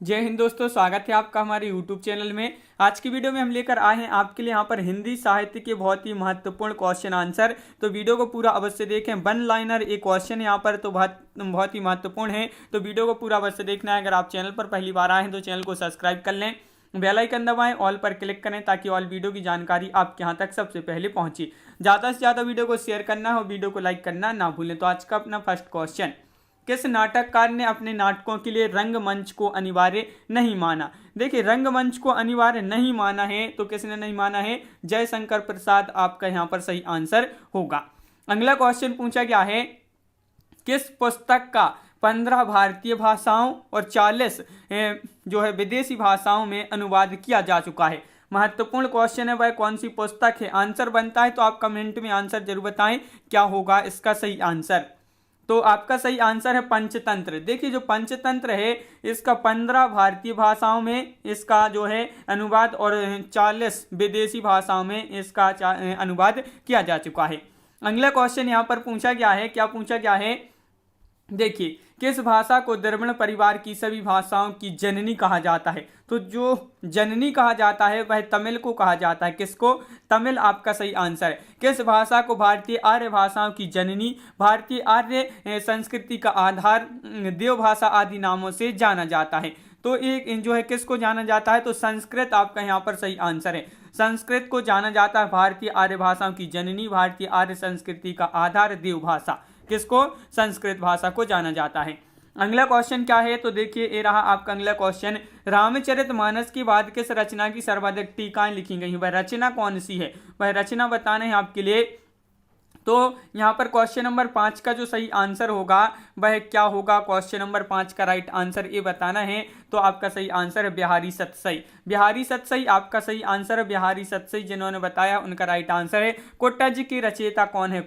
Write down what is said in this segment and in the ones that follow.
जय हिंद दोस्तों, स्वागत है आपका हमारे YouTube चैनल में। आज की वीडियो में हम लेकर आए हैं आपके लिए यहाँ पर हिंदी साहित्य के बहुत ही महत्वपूर्ण क्वेश्चन आंसर। तो वीडियो को पूरा अवश्य देखें। वन लाइनर एक क्वेश्चन यहाँ पर तो बहुत ही महत्वपूर्ण है, तो वीडियो को पूरा अवश्य देखना है। अगर आप चैनल पर पहली बार आए हैं तो चैनल को सब्सक्राइब कर लें, बेल आइकन दबाएं, ऑल पर क्लिक करें ताकि ऑल वीडियो की जानकारी आपके यहाँ तक सबसे पहले पहुँचे। ज़्यादा से ज़्यादा वीडियो को शेयर करना है और वीडियो को लाइक करना ना भूलें। तो आज का अपना फर्स्ट क्वेश्चन, किस नाटककार ने अपने नाटकों के लिए रंगमंच को अनिवार्य नहीं माना? देखिए, रंगमंच को अनिवार्य नहीं माना है तो किसने नहीं माना है? जयशंकर प्रसाद आपका यहाँ पर सही आंसर होगा। अगला क्वेश्चन पूछा गया है, किस पुस्तक का 15 भारतीय भाषाओं और 40 जो है विदेशी भाषाओं में अनुवाद किया जा चुका है? महत्वपूर्ण क्वेश्चन है, वह कौन सी पुस्तक है? आंसर बनता है तो आप कमेंट में आंसर जरूर बताएं क्या होगा इसका सही आंसर। तो आपका सही आंसर है पंचतंत्र। देखिए, जो पंचतंत्र है इसका 15 भारतीय भाषाओं में इसका जो है अनुवाद और 40 विदेशी भाषाओं में इसका अनुवाद किया जा चुका है। अगला क्वेश्चन यहाँ पर पूछा गया है, क्या पूछा गया है? देखिए, किस भाषा को द्रविड़ परिवार की सभी भाषाओं की जननी कहा जाता है? तो जो जननी कहा जाता है वह तमिल को कहा जाता है। किसको? तमिल आपका सही आंसर है। किस भाषा को भारतीय आर्य भाषाओं की जननी, भारतीय आर्य संस्कृति का आधार, देव भाषा आदि नामों से जाना जाता है? तो एक जो है किसको जाना जाता है? तो संस्कृत आपका यहाँ पर सही आंसर है। संस्कृत को जाना जाता है भारतीय आर्य भाषाओं की जननी, भारतीय आर्य संस्कृति का आधार, देव भाषा। किसको? संस्कृत भाषा को जाना जाता है। अगला क्वेश्चन क्या है? तो देखिए, ये रहा आपका अगला क्वेश्चन, रामचरितमानस के बाद किस रचना की सर्वाधिक टीकाएं लिखी गई? वह रचना कौन सी है? वह रचना बताना है आपके लिए। तो यहाँ पर क्वेश्चन नंबर 5 का जो सही आंसर होगा वह क्या होगा? क्वेश्चन नंबर 5 का राइट आंसर ये बताना है। तो आपका सही आंसर है बिहारी सतसई। बिहारी सतसई आपका सही आंसर है। बिहारी सतसई जिन्होंने बताया उनका राइट आंसर है। कुट्टज की रचयिता कौन है?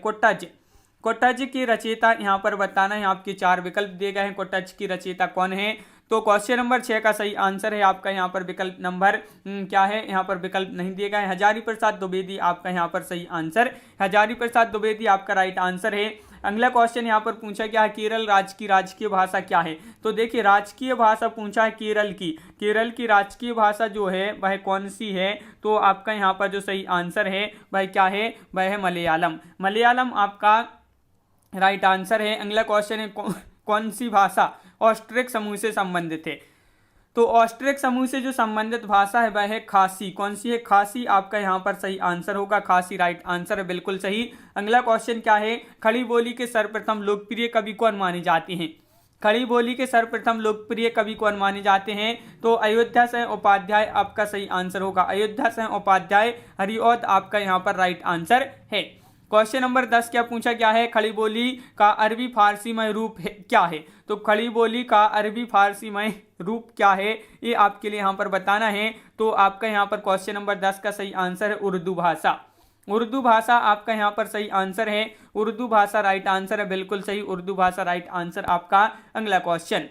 कुट्टज की रचयिता यहाँ पर बताना है। आपके 4 विकल्प दिए गए हैं, कुट्टज की रचयिता कौन है? तो क्वेश्चन नंबर 6 का सही आंसर है आपका यहाँ पर विकल्प नंबर क्या है? यहाँ पर विकल्प नहीं दिए गए। हजारी प्रसाद द्विवेदी आपका यहाँ पर सही आंसर। हजारी प्रसाद द्विवेदी आपका राइट आंसर है। अगला क्वेश्चन यहाँ पर पूछा गया है, केरल राज्य की राजकीय भाषा क्या है? तो देखिए, राजकीय भाषा पूछा है केरल की। केरल की राजकीय भाषा जो है वह कौन सी है? तो आपका यहाँ पर जो सही आंसर है वह क्या है? वह है मलयालम। मलयालम आपका राइट आंसर है। अगला क्वेश्चन है, कौन सी भाषा ऑस्ट्रिक समूह से संबंधित है? तो ऑस्ट्रिक समूह से जो संबंधित भाषा है वह है खासी। कौन सी है? खासी आपका यहाँ पर सही आंसर होगा। खासी राइट आंसर है, बिल्कुल सही। अगला क्वेश्चन क्या है? खड़ी बोली के सर्वप्रथम लोकप्रिय कवि कौन माने जाते हैं? खड़ी बोली के सर्वप्रथम लोकप्रिय कवि कौन माने जाते हैं? तो अयोध्या सिंह उपाध्याय आपका सही आंसर होगा। अयोध्या सिंह उपाध्याय हरिऔध आपका यहाँ पर राइट आंसर है। क्वेश्चन नंबर 10 क्या पूछा गया है? खड़ी बोली का अरबी फारसी में रूप क्या है? तो खड़ी बोली का अरबी फारसी में रूप क्या है? ये आपके लिए यहाँ पर बताना है। तो आपका यहाँ पर क्वेश्चन नंबर 10 का सही आंसर है उर्दू भाषा। उर्दू भाषा आपका यहाँ पर सही आंसर है। उर्दू भाषा राइट आंसर है, बिल्कुल सही। उर्दू भाषा राइट आंसर आपका। अगला क्वेश्चन,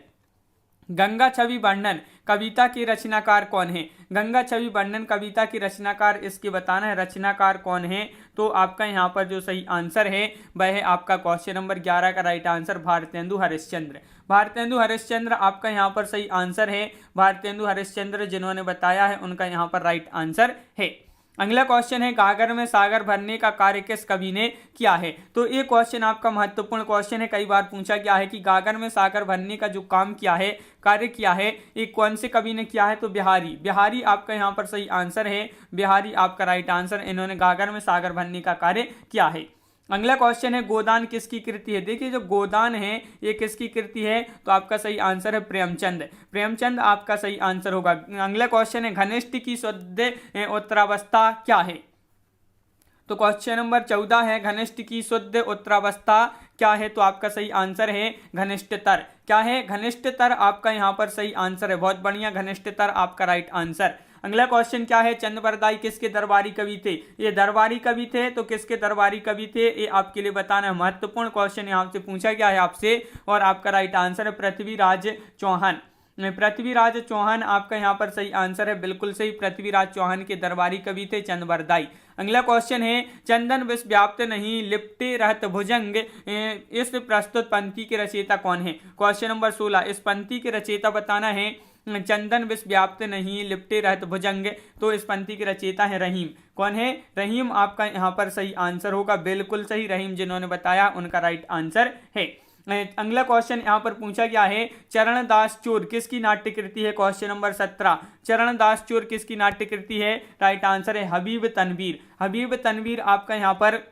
गंगा छवि वर्णन कविता के रचनाकार कौन है? गंगा छवि वर्णन कविता की रचनाकार इसके बताना है, रचनाकार कौन है? तो आपका यहाँ पर जो सही आंसर है वह है आपका क्वेश्चन नंबर 11 का राइट आंसर भारतेंदु हरिश्चंद्र। भारतेंदु हरिश्चंद्र आपका यहाँ पर सही आंसर है। भारतेंदु हरिश्चंद्र जिन्होंने बताया है उनका यहाँ पर राइट आंसर है। अगला क्वेश्चन है, गागर में सागर भरने का कार्य किस कवि ने किया है? तो ये क्वेश्चन आपका महत्वपूर्ण क्वेश्चन है। कई बार पूछा गया है कि गागर में सागर भरने का जो काम किया है, कार्य किया है, ये कौन से कवि ने किया है? तो बिहारी आपका यहाँ पर सही आंसर है। बिहारी आपका राइट आंसर। इन्होंने गागर में सागर भरने का कार्य किया है। अगला क्वेश्चन है, गोदान किसकी कृति है? देखिए, जो गोदान है ये किसकी कृति है? तो आपका सही आंसर है प्रेमचंद। प्रेमचंद आपका सही आंसर होगा। अगला क्वेश्चन है, घनिष्ठ की शुद्ध उत्तरावस्था क्या है? तो क्वेश्चन नंबर 14 है, घनिष्ठ की शुद्ध उत्तरावस्था क्या है? तो आपका सही आंसर है घनिष्ठतर। क्या है? घनिष्ठतर आपका यहाँ पर सही आंसर है। बहुत बढ़िया, घनिष्ठतर आपका राइट आंसर। अगला क्वेश्चन क्या है, चंद्रबरदाई किसके दरबारी कवि थे? ये दरबारी कवि थे, तो किसके दरबारी कवि थे ये आपके लिए बताना है। महत्वपूर्ण क्वेश्चन यहाँ से पूछा गया है आपसे, और आपका राइट आंसर है पृथ्वीराज चौहान। पृथ्वीराज चौहान आपका यहाँ पर सही आंसर है, बिल्कुल सही। पृथ्वीराज चौहान के दरबारी कवि थे चंदबरदाई। अगला क्वेश्चन है, चंदन विष व्याप्त नहीं लिपटे रहत भुजंग, इस प्रस्तुत पंक्ति के रचयिता कौन है? क्वेश्चन नंबर 16, इस पंक्ति के रचयिता बताना है। चंदन विष व्याप्त नहीं लिपटे रहत भुजंग, तो इस पंक्ति के रचयिता है रहीम। कौन है? रहीम आपका यहाँ पर सही आंसर होगा, बिल्कुल सही। रहीम जिन्होंने बताया उनका राइट आंसर है। अगला क्वेश्चन यहाँ पर पूछा गया है, चरणदास चोर किसकी नाट्य कृति है? क्वेश्चन नंबर 17, चरणदास चोर किसकी नाट्य कृति है? राइट आंसर है हबीब तनवीर। हबीब तनवीर आपका यहाँ पर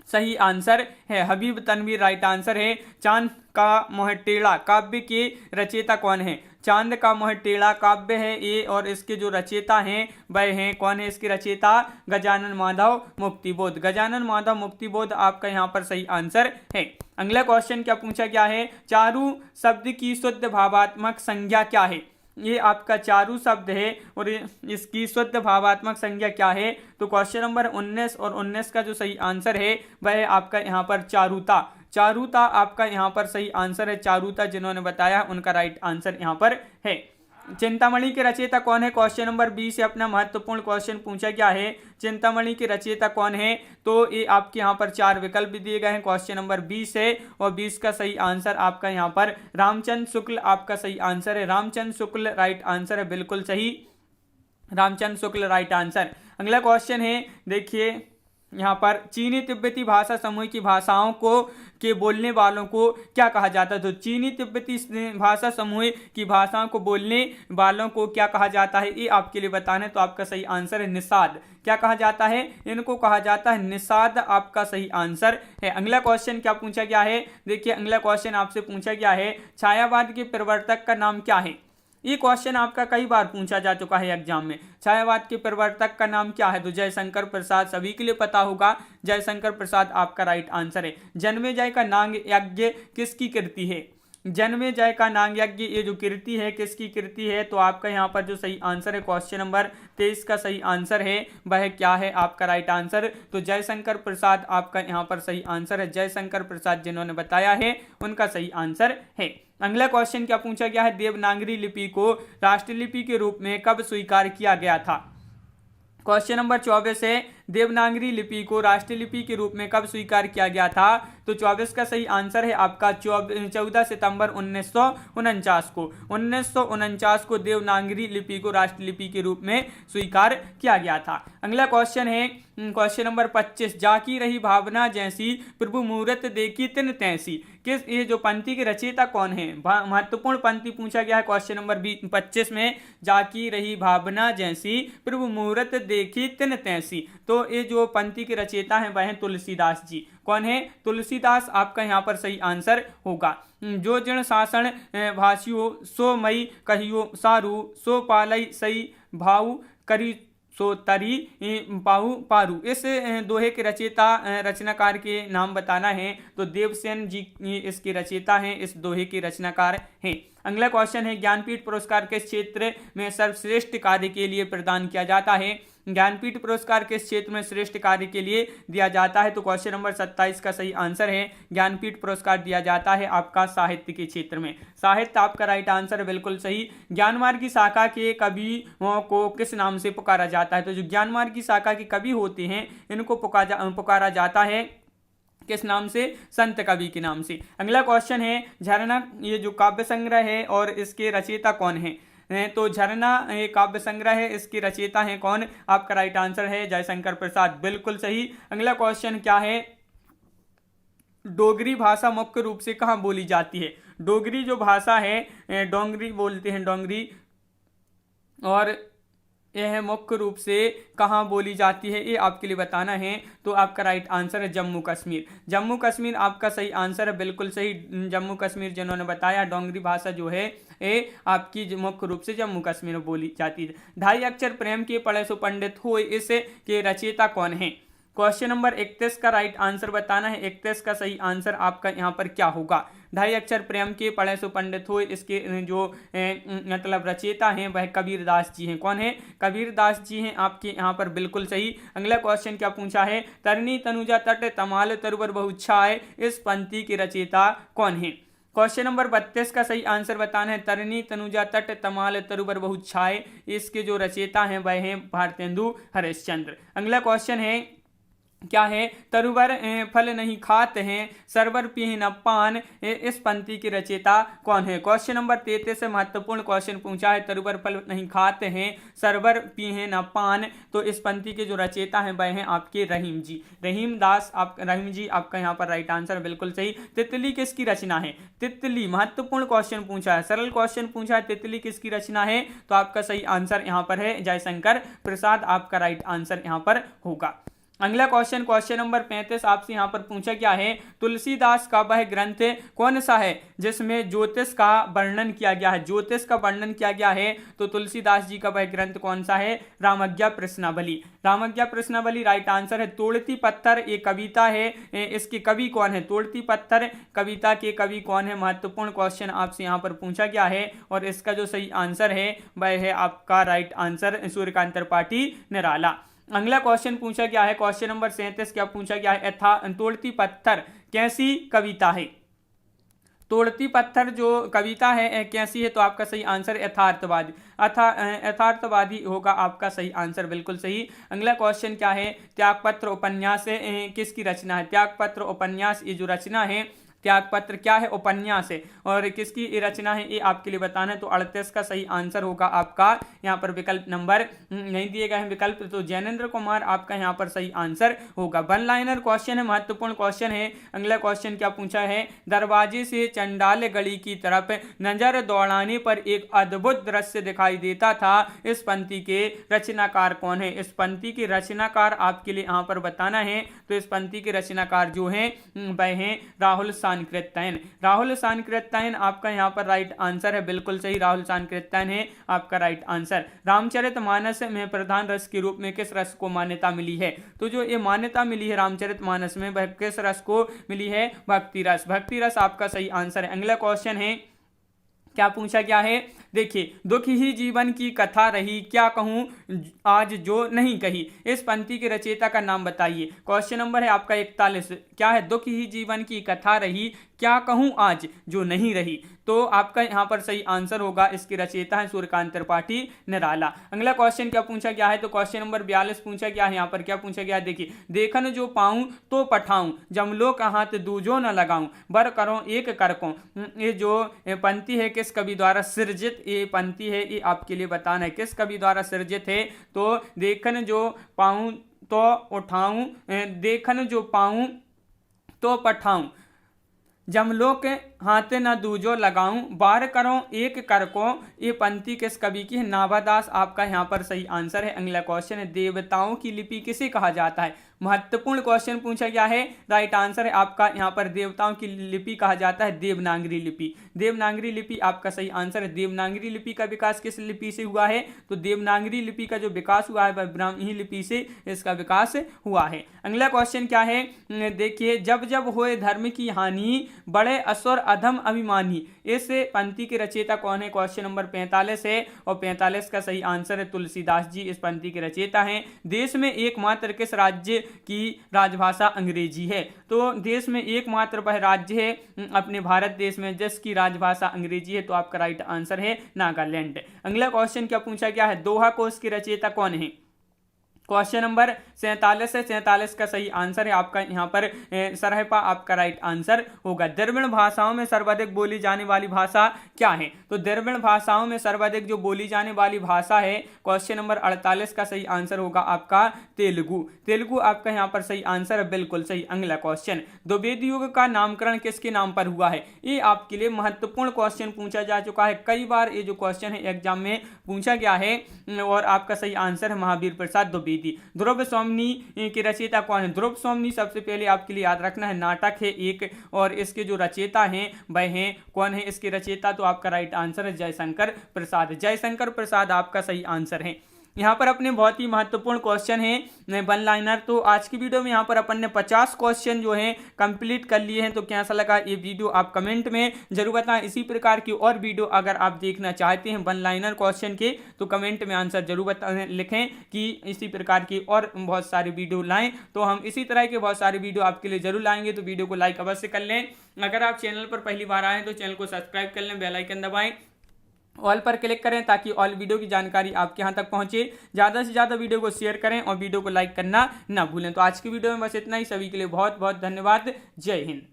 सही आंसर है, हबीब तनवीर राइट आंसर है। चांद का मोहटेड़ा काव्य के रचयिता कौन है? चांद का मोहटेड़ा काव्य है ये, और इसके जो रचयिता हैं वह हैं, कौन है इसके रचयिता? गजानन माधव मुक्तिबोध। गजानन माधव मुक्तिबोध आपका यहाँ पर सही आंसर है। अगला क्वेश्चन क्या पूछा गया है, चारु शब्द की शुद्ध भावात्मक संज्ञा क्या है? ये आपका चारु शब्द है और इसकी शुद्ध भावात्मक संज्ञा क्या है? तो क्वेश्चन नंबर 19 और 19 का जो सही आंसर है वह है आपका यहाँ पर चारुता। चारुता आपका यहाँ पर सही आंसर है। चारुता जिन्होंने बताया उनका राइट आंसर यहाँ पर है। चिंतामणि के रचयिता कौन है? क्वेश्चन नंबर 20 से अपना महत्वपूर्ण क्वेश्चन पूछा गया है, चिंतामणि के रचयिता कौन है? तो ये आपके यहाँ पर 4 विकल्प भी दिए गए हैं। क्वेश्चन नंबर 20 है और 20 का सही आंसर आपका यहाँ पर रामचंद्र शुक्ल आपका सही आंसर है। रामचंद्र शुक्ल राइट आंसर है, बिल्कुल सही। Ramchandra Shukla right answer. अगला क्वेश्चन है, देखिए यहाँ पर चीनी तिब्बती भाषा समूह की भाषाओं को के बोलने वालों को क्या कहा जाता है? तो चीनी तिब्बती भाषा समूह की भाषाओं को बोलने वालों को क्या कहा जाता है? ये आपके लिए बताना है, तो आपका सही आंसर है निषाद। क्या कहा जाता है? इनको कहा जाता है निषाद, आपका सही आंसर है। अगला क्वेश्चन क्या पूछा गया है? देखिए अगला क्वेश्चन आपसे पूछा गया है, छायावाद के प्रवर्तक का नाम क्या है? ये क्वेश्चन आपका कई बार पूछा जा चुका है एग्जाम में। छायावाद के प्रवर्तक का नाम क्या है? तो जयशंकर प्रसाद, सभी के लिए पता होगा, जयशंकर प्रसाद आपका राइट आंसर है। जन्मेजय का नाग यज्ञ किसकी कृति है? जन्मेजय का नाग यज्ञ ये जो कृति है किसकी कृति है? तो आपका यहाँ पर जो सही आंसर है क्वेश्चन नंबर 23 का सही आंसर है वह क्या है? आपका राइट आंसर तो जयशंकर प्रसाद आपका यहाँ पर सही आंसर है। जयशंकर प्रसाद जिन्होंने बताया है उनका सही आंसर है। अगला क्वेश्चन क्या पूछा गया है, देवनागरी लिपि को राष्ट्रलिपि के रूप में कब स्वीकार किया गया था? क्वेश्चन नंबर 24 है, देवनागरी लिपि को राष्ट्रलिपि के रूप में कब स्वीकार किया गया था? तो 24 का सही आंसर है आपका 14 सितंबर 1949 को। 1949 को देवनागरी लिपि को राष्ट्रलिपि के रूप में स्वीकार किया गया था। अगला क्वेश्चन है क्वेश्चन नंबर 25, जाकी रही भावना जैसी प्रभु मूरत देखी तिन तैसी, किस ये जो पंक्ति के रचयिता कौन है? महत्वपूर्ण पंक्ति पूछा गया है क्वेश्चन नंबर 25 में, जाकी रही भावना जैसी प्रभु मूरत देखी तिन तैसी, तो ये जो पंक्ति के रचयिता हैं वह हैं तुलसीदास जी। कौन है? तुलसीदास आपका यहाँ पर सही आंसर होगा। जो जन शासन भाषियो सो मई कहियो सारू, सो पालई सई भाऊ करी सो तरी पाहु पारू, इस दोहे के रचयिता रचनाकार के नाम बताना है। तो देवसेन जी इसके रचयिता हैं, इस दोहे के रचनाकार हैं। अगला क्वेश्चन है, ज्ञानपीठ पुरस्कार किस क्षेत्र में सर्वश्रेष्ठ कार्य के लिए प्रदान किया जाता है? ज्ञानपीठ पुरस्कार किस क्षेत्र में श्रेष्ठ कार्य के लिए दिया जाता है? तो क्वेश्चन नंबर 27 का सही आंसर है, ज्ञानपीठ पुरस्कार दिया जाता है आपका साहित्य के क्षेत्र में। साहित्य आपका राइट आंसर है, बिल्कुल सही। ज्ञानमार्ग की शाखा के कवियों को किस नाम से पुकारा जाता है? तो जो ज्ञानमार्ग की शाखा के कवि होते हैं इनको पुकारा जाता है किस नाम से? संत कवि के नाम से। अगला क्वेश्चन है, झरना ये जो काव्य संग्रह है और इसके रचयिता कौन है? तो झरना ये काव्य संग्रह है, इसके रचयिता हैं कौन? आपका राइट आंसर है जयशंकर प्रसाद, बिल्कुल सही। अगला क्वेश्चन क्या है, डोगरी भाषा मुख्य रूप से कहाँ बोली जाती है? डोगरी जो भाषा है डोंगरी बोलते हैं, डोंगरी, और यह मुख्य रूप से कहाँ बोली जाती है ये आपके लिए बताना है। तो आपका राइट आंसर है जम्मू कश्मीर। जम्मू कश्मीर आपका सही आंसर है, बिल्कुल सही। जम्मू कश्मीर जिन्होंने बताया, डोंगरी भाषा जो है ये आपकी मुख्य रूप से जम्मू कश्मीर में बोली जाती है। ढाई अक्षर प्रेम के पढ़े सो पंडित हुए, इस के रचयिता कौन है? क्वेश्चन नंबर 31 का राइट आंसर बताना है। 31 का सही आंसर आपका यहाँ पर क्या होगा? ढाई अक्षर प्रेम के पढ़े सो पंडित हुए, इसके जो मतलब रचयिता हैं वह कबीरदास जी हैं। कौन है? कबीरदास जी हैं आपके यहाँ पर, बिल्कुल सही। अगला क्वेश्चन क्या पूछा है, तरनी तनुजा तट तमाल तरुवर बहु छाए, इस पंक्ति के रचयिता कौन है? क्वेश्चन नंबर 32 का सही आंसर बताना है। तरनी तनुजा तट तमाल तरुबर बहुत छाए, इसके जो रचयिता हैं वह हैं भारतेंदु हरिश्चंद्र। अगला क्वेश्चन है क्या है, तरुवर फल नहीं खाते हैं, सरवर पिए न पान, इस पंक्ति की रचयिता कौन है। क्वेश्चन नंबर 33 से महत्वपूर्ण क्वेश्चन पूछा है। तरुवर फल नहीं खाते हैं, सरवर पिए न पान, तो इस पंक्ति के जो रचयिता हैं वह हैं आपके रहीम जी, रहीम जी आपका यहाँ पर राइट आंसर बिल्कुल सही। तितली किसकी रचना है, तितली महत्वपूर्ण क्वेश्चन पूछा है, सरल क्वेश्चन पूछा है, तितली किसकी रचना है, तो आपका सही आंसर यहाँ पर है जयशंकर प्रसाद, आपका राइट आंसर यहाँ पर होगा। अगला क्वेश्चन नंबर 35 आपसे यहाँ पर पूछा क्या है, तुलसीदास का वह ग्रंथ कौन सा है जिसमें ज्योतिष का वर्णन किया गया है। ज्योतिष का वर्णन किया गया है तो तुलसीदास जी का वह ग्रंथ कौन सा है, रामज्ञा प्रश्नावली। रामज्ञा प्रश्नावली राइट आंसर है। तोड़ती पत्थर एक कविता है, इसके कवि कौन है, तोड़ती पत्थर कविता के कवि कौन है, महत्वपूर्ण क्वेश्चन आपसे यहाँ पर पूछा गया है और इसका जो सही आंसर है वह है आपका राइट आंसर सूर्यकांत त्रिपाठी निराला। अगला क्वेश्चन पूछा गया है, क्वेश्चन नंबर 37 क्या पूछा गया है, तोड़ती पत्थर कैसी कविता है। तोड़ती पत्थर जो कविता है कैसी है, तो आपका सही आंसर यथार्थवादी, यथार्थवादी होगा आपका सही आंसर बिल्कुल सही। अगला क्वेश्चन क्या है, त्यागपत्र उपन्यास किसकी रचना है। त्यागपत्र उपन्यास ये जो रचना है, त्यागपत्र क्या है, उपन्यास है, और किसकी रचना है ये आपके लिए बताना है। तो 38 का सही आंसर होगा आपका यहाँ पर विकल्प नंबर नहीं दिए गए हैं विकल्प, तो जैनेन्द्र कुमार आपका यहाँ पर सही आंसर होगा। वन लाइनर क्वेश्चन है, महत्वपूर्ण क्वेश्चन है। अगला क्वेश्चन क्या पूछा है, दरवाजे से चंडाल गली की तरफ नजर दौड़ाने पर एक अद्भुत दृश्य दिखाई देता था, इस पंक्ति के रचनाकार कौन है। इस पंक्ति के रचनाकार आपके लिए यहाँ पर बताना है। तो इस पंक्ति के रचनाकार जो है वह है राहुल सांकृत्यायन। राहुल सांकृत्यायन आपका यहाँ पर राइट आंसर है बिल्कुल सही, राहुल सांकृत्यायन है आपका राइट आंसर। रामचरितमानस में प्रधान रस के रूप में किस रस को मान्यता मिली है। तो जो ये मान्यता मिली है रामचरितमानस में वह किस रस को मिली है, भक्ति रस। भक्ति रस आपका सही आंसर है। अगला क्वेश्चन है क्या पूछा गया है, देखिए, दुख ही जीवन की कथा रही, क्या कहूं आज जो नहीं कही, इस पंक्ति के रचयिता का नाम बताइए। क्वेश्चन नंबर है आपका 41, क्या है, दुख ही जीवन की कथा रही, क्या कहूं आज जो नहीं रही, तो आपका यहां पर सही आंसर होगा, इसकी रचयिता है सूर्यकांत त्रिपाठी निराला। अगला क्वेश्चन क्या पूछा गया है, तो क्वेश्चन नंबर 42 पूछा गया है। यहाँ पर क्या पूछा गया है, देखिए, देखन जो पाऊं तो पठाऊं, जमलो का हाथ दूजो न लगाऊं, बर करो एक करको। ये जो पंक्ति है किस कवि द्वारा सृजित ये पंक्ति है, ये आपके लिए बताना है किस कवि द्वारा सृजित है। तो देखन जो पाऊं तो उठाऊं, देखन जो पाऊं तो पठाऊं, जमलो के हाथ न दूजो लगाऊं, बार करो एक कर को, ये पंक्ति किस कवि की है, नाभादास आपका यहाँ पर सही आंसर है। अगला क्वेश्चन है, देवताओं की लिपि किसे कहा जाता है। महत्वपूर्ण क्वेश्चन पूछा गया है, राइट आंसर है आपका यहाँ पर देवताओं की लिपि कहा जाता है देवनागरी लिपि। देवनागरी लिपि आपका सही आंसर है। देवनागरी लिपि का विकास किस लिपि से हुआ है, तो देवनागरी लिपि का जो विकास हुआ है वह ब्राह्मी लिपि से इसका विकास हुआ है। अगला क्वेश्चन क्या है, देखिए, जब जब होए धर्म की हानि, बड़े असुर अधम अभिमानी, इस पंक्ति के रचयिता कौन है। क्वेश्चन नंबर 45 है और 45 का सही आंसर है तुलसीदास जी, इस पंक्ति के रचयिता हैं। देश में एकमात्र किस राज्य की राजभाषा अंग्रेजी है, तो देश में एकमात्र वह राज्य है अपने भारत देश में जिसकी राजभाषा अंग्रेजी है, तो आपका राइट आंसर है नागालैंड। अगला क्वेश्चन क्या पूछा गया है, दोहा कोश के रचयिता कौन है। क्वेश्चन नंबर 47 है, 47 का सही आंसर है आपका यहाँ पर सरहपा आपका राइट आंसर होगा। द्रविड़ भाषाओं में सर्वाधिक बोली जाने वाली भाषा क्या है, तो द्रविड़ भाषाओं में सर्वाधिक जो बोली जाने वाली भाषा है, क्वेश्चन नंबर 48 का सही आंसर होगा आपका तेलुगु। तेलुगु आपका यहाँ पर सही आंसर है बिल्कुल सही। अगला क्वेश्चन, द्विवेद युग का नामकरण किसके नाम पर हुआ है, ये आपके लिए महत्वपूर्ण क्वेश्चन पूछा जा चुका है, कई बार ये जो क्वेश्चन है एग्जाम में पूछा गया है, और आपका सही आंसर है महावीर प्रसाद द्विवेदी। ध्रुव स्वामिनी की रचयिता कौन है। ध्रुव स्वामिनी सबसे पहले आपके लिए याद रखना है नाटक है एक, और इसके जो रचयिता हैं वह हैं कौन है इसके रचयिता, तो आपका राइट आंसर है जयशंकर प्रसाद। जयशंकर प्रसाद आपका सही आंसर है। यहाँ पर अपने बहुत ही महत्वपूर्ण क्वेश्चन है वन लाइनर। तो आज की वीडियो में यहाँ पर अपन ने 50 क्वेश्चन जो है कंप्लीट कर लिए हैं। तो कैसा लगा ये वीडियो आप कमेंट में जरूर बताएं। इसी प्रकार की और वीडियो अगर आप देखना चाहते हैं वन लाइनर क्वेश्चन के तो कमेंट में आंसर जरूर लिखें कि इसी प्रकार की और बहुत सारी वीडियो लाएं। तो हम इसी तरह के बहुत सारे वीडियो आपके लिए जरूर लाएंगे। तो वीडियो को लाइक अवश्य कर लें। अगर आप चैनल पर पहली बार आए तो चैनल को सब्सक्राइब कर लें, बेल आइकन दबाएं, ऑल पर क्लिक करें ताकि ऑल वीडियो की जानकारी आपके यहाँ तक पहुंचे। ज़्यादा से ज़्यादा वीडियो को शेयर करें और वीडियो को लाइक करना ना भूलें। तो आज की वीडियो में बस इतना ही। सभी के लिए बहुत बहुत धन्यवाद। जय हिंद।